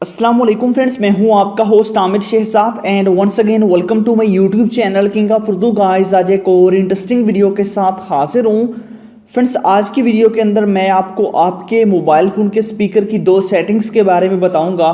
अस्सलाम वालेकुम फ्रेंड्स, मैं हूं आपका host Aamir Shahzad and once again welcome to my YouTube channel king of Urdu guys. आज एक और इंटरेस्टिंग वीडियो के साथ हाजिर हूं फ्रेंड्स। आज की वीडियो के अंदर मैं आपको आपके मोबाइल फ़ोन के स्पीकर की दो सेटिंग्स के बारे में बताऊंगा।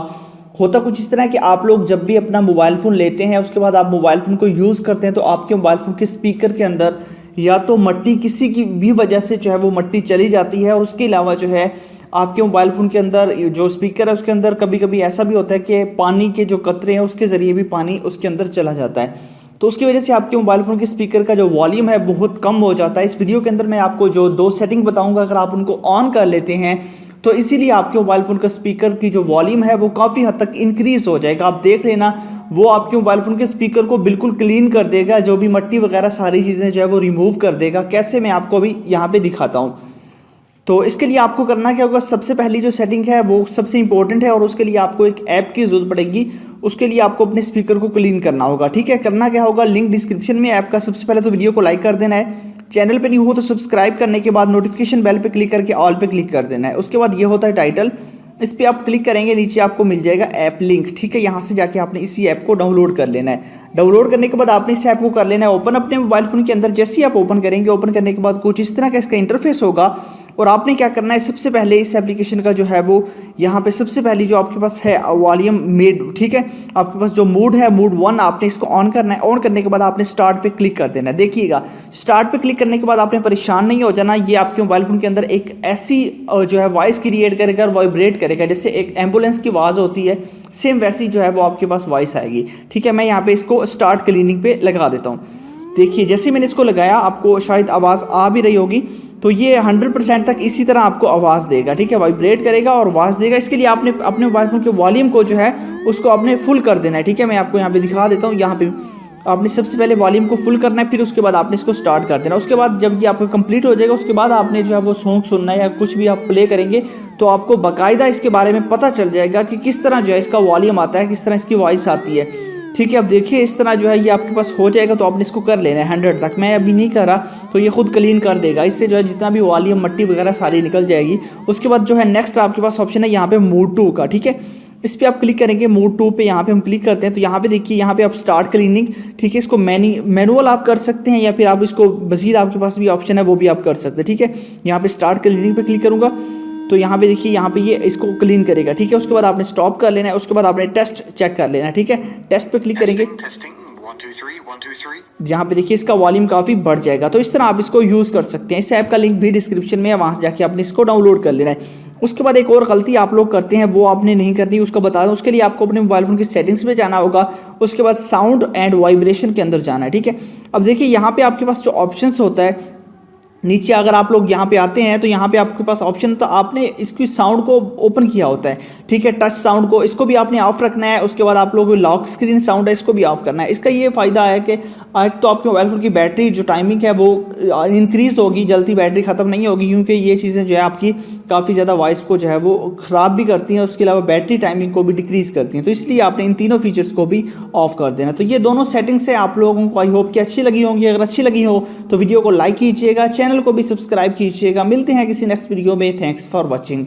होता कुछ इस तरह कि आप लोग जब भी अपना मोबाइल फ़ोन लेते हैं, उसके बाद आप मोबाइल फ़ोन को यूज़ करते हैं, तो आपके मोबाइल फ़ोन के स्पीकर के अंदर या तो मट्टी किसी की भी वजह से जो है वो मट्टी चली जाती है, और उसके अलावा जो है आपके मोबाइल फ़ोन के अंदर जो स्पीकर है उसके अंदर कभी कभी ऐसा भी होता है कि पानी के जो कतरे हैं उसके ज़रिए भी पानी उसके अंदर चला जाता है, तो उसकी वजह से आपके मोबाइल फ़ोन के स्पीकर का जो वॉल्यूम है बहुत कम हो जाता है। इस वीडियो के अंदर मैं आपको जो दो सेटिंग बताऊंगा, अगर आप उनको ऑन कर लेते हैं तो इसीलिए आपके मोबाइल फ़ोन का स्पीकर की जो वॉल्यूम है वो काफ़ी हद तक इंक्रीज़ हो जाएगा। आप देख लेना, वो आपके मोबाइल फ़ोन के स्पीकर को बिल्कुल क्लीन कर देगा, जो भी मट्टी वगैरह सारी चीज़ें जो है वो रिमूव कर देगा। कैसे, मैं आपको अभी यहाँ पे दिखाता हूँ। तो इसके लिए आपको करना क्या होगा, सबसे पहली जो सेटिंग है वो सबसे इंपॉर्टेंट है, और उसके लिए आपको एक ऐप की ज़रूरत पड़ेगी। उसके लिए आपको अपने स्पीकर को क्लीन करना होगा। ठीक है, करना क्या होगा, लिंक डिस्क्रिप्शन में ऐप का। सबसे पहले तो वीडियो को लाइक कर देना है, चैनल पे नहीं हो तो सब्सक्राइब करने के बाद नोटिफिकेशन बेल पे क्लिक करके ऑल पे क्लिक कर देना है। उसके बाद ये होता है टाइटल, इस पर आप क्लिक करेंगे, नीचे आपको मिल जाएगा ऐप लिंक। ठीक है, यहाँ से जाके आपने इसी ऐप को डाउनलोड कर लेना है। डाउनलोड करने के बाद आपने इस ऐप को कर लेना है ओपन अपने मोबाइल फ़ोन के अंदर। जैसे ही आप ओपन करेंगे, ओपन करने के बाद कुछ इस तरह का इसका इंटरफेस होगा, और आपने क्या करना है, सबसे पहले इस एप्लीकेशन का जो है वो यहाँ पे सबसे पहली जो आपके पास है वॉल्यूम मेड, ठीक है, आपके पास जो मूड है मूड 1, आपने इसको ऑन करना है। ऑन करने के बाद आपने स्टार्ट पे क्लिक कर देना है। देखिएगा, स्टार्ट पे क्लिक करने के बाद आपने परेशान नहीं हो जाना। ये आपके मोबाइल फ़ोन के अंदर एक ऐसी जो है वॉइस क्रिएट करेगा और वाइब्रेट करेगा, जैसे एक एम्बुलेंस की आवाज़ होती है, सेम वैसी जो है वो आपके पास वॉइस आएगी। ठीक है, मैं यहाँ पे इसको स्टार्ट क्लीनिंग पे लगा देता हूँ। देखिए, जैसे मैंने इसको लगाया, आपको शायद आवाज़ आ भी रही होगी, तो ये 100% तक इसी तरह आपको आवाज़ देगा। ठीक है, वाइब्रेट करेगा और आवाज़ देगा। इसके लिए आपने अपने मोबाइल फ़ोन के वॉल्यूम को जो है उसको आपने फुल कर देना है। ठीक है, मैं आपको यहाँ पे दिखा देता हूँ। यहाँ पे आपने सबसे पहले वॉल्यूम को फुल करना है, फिर उसके बाद आपने इसको स्टार्ट कर देना। उसके बाद जब ये आपको कंप्लीट हो जाएगा, उसके बाद आपने जो है वो सॉन्ग सुनना है या कुछ भी आप प्ले करेंगे, तो आपको बाकायदा इसके बारे में पता चल जाएगा कि किस तरह जो है इसका वॉल्यूम आता है, किस तरह इसकी वॉइस आती है। ठीक है, अब देखिए इस तरह जो है ये आपके पास हो जाएगा, तो आपने इसको कर लेना है 100 तक। मैं अभी नहीं कर रहा, तो ये खुद क्लीन कर देगा। इससे जो है जितना भी वॉल्यूम मट्टी वगैरह सारी निकल जाएगी। उसके बाद जो है नेक्स्ट आपके पास ऑप्शन है यहाँ पे मूड 2 का। ठीक है, इस पर आप क्लिक करेंगे, मूड 2 पे यहाँ पे हम क्लिक करते हैं, तो यहाँ पे देखिए, यहाँ पे आप स्टार्ट क्लीनिंग, ठीक है, इसको मैनुअल आप कर सकते हैं, या फिर आप इसको मज़ीद आपके पास भी ऑप्शन है वो भी आप कर सकते हैं। ठीक है, यहाँ पे स्टार्ट क्लीनिंग पे क्लिक करूँगा, तो यहाँ पे देखिए, यहाँ पे ये इसको क्लीन करेगा। ठीक है, उसके बाद आपने स्टॉप कर लेना है। उसके बाद आपने टेस्ट चेक कर लेना है। ठीक है, टेस्ट पे क्लिक करेंगे, यहाँ पे देखिए इसका वॉल्यूम काफ़ी बढ़ जाएगा। तो इस तरह आप इसको यूज़ कर सकते हैं। इस ऐप का लिंक भी डिस्क्रिप्शन में है, वहाँ से जाके आपने इसको डाउनलोड कर लेना है। उसके बाद एक और गलती आप लोग करते हैं, वो आपने नहीं करनी, उसको बता दूं। उसके लिए आपको अपने मोबाइल फ़ोन की सेटिंग्स में जाना होगा, उसके बाद साउंड एंड वाइब्रेशन के अंदर जाना है। ठीक है, अब देखिए यहाँ पे आपके पास जो ऑप्शंस होता है, नीचे अगर आप लोग यहाँ पे आते हैं तो यहाँ पे आपके पास ऑप्शन, तो आपने इसकी साउंड को ओपन किया होता है। ठीक है, टच साउंड को, इसको भी आपने ऑफ रखना है। उसके बाद आप लोग लॉक स्क्रीन साउंड है, इसको भी ऑफ करना है। इसका ये फ़ायदा है कि एक तो आपके मोबाइल फ़ोन की बैटरी जो टाइमिंग है वो इंक्रीज़ होगी, जल्दी बैटरी ख़त्म नहीं होगी, क्योंकि ये चीज़ें जो है आपकी काफ़ी ज़्यादा वॉइस को जो है वो ख़राब भी करती हैं, उसके अलावा बैटरी टाइमिंग को भी डिक्रीज़ करती हैं। तो इसलिए आपने इन तीनों फीचर्स को भी ऑफ कर देना। तो ये दोनों सेटिंग्स से आप लोगों को आई होप कि अच्छी लगी होंगी। अगर अच्छी लगी हो तो वीडियो को लाइक कीजिएगा, चैनल को भी सब्सक्राइब कीजिएगा। मिलते हैं किसी नेक्स्ट वीडियो में। Thanks for watching.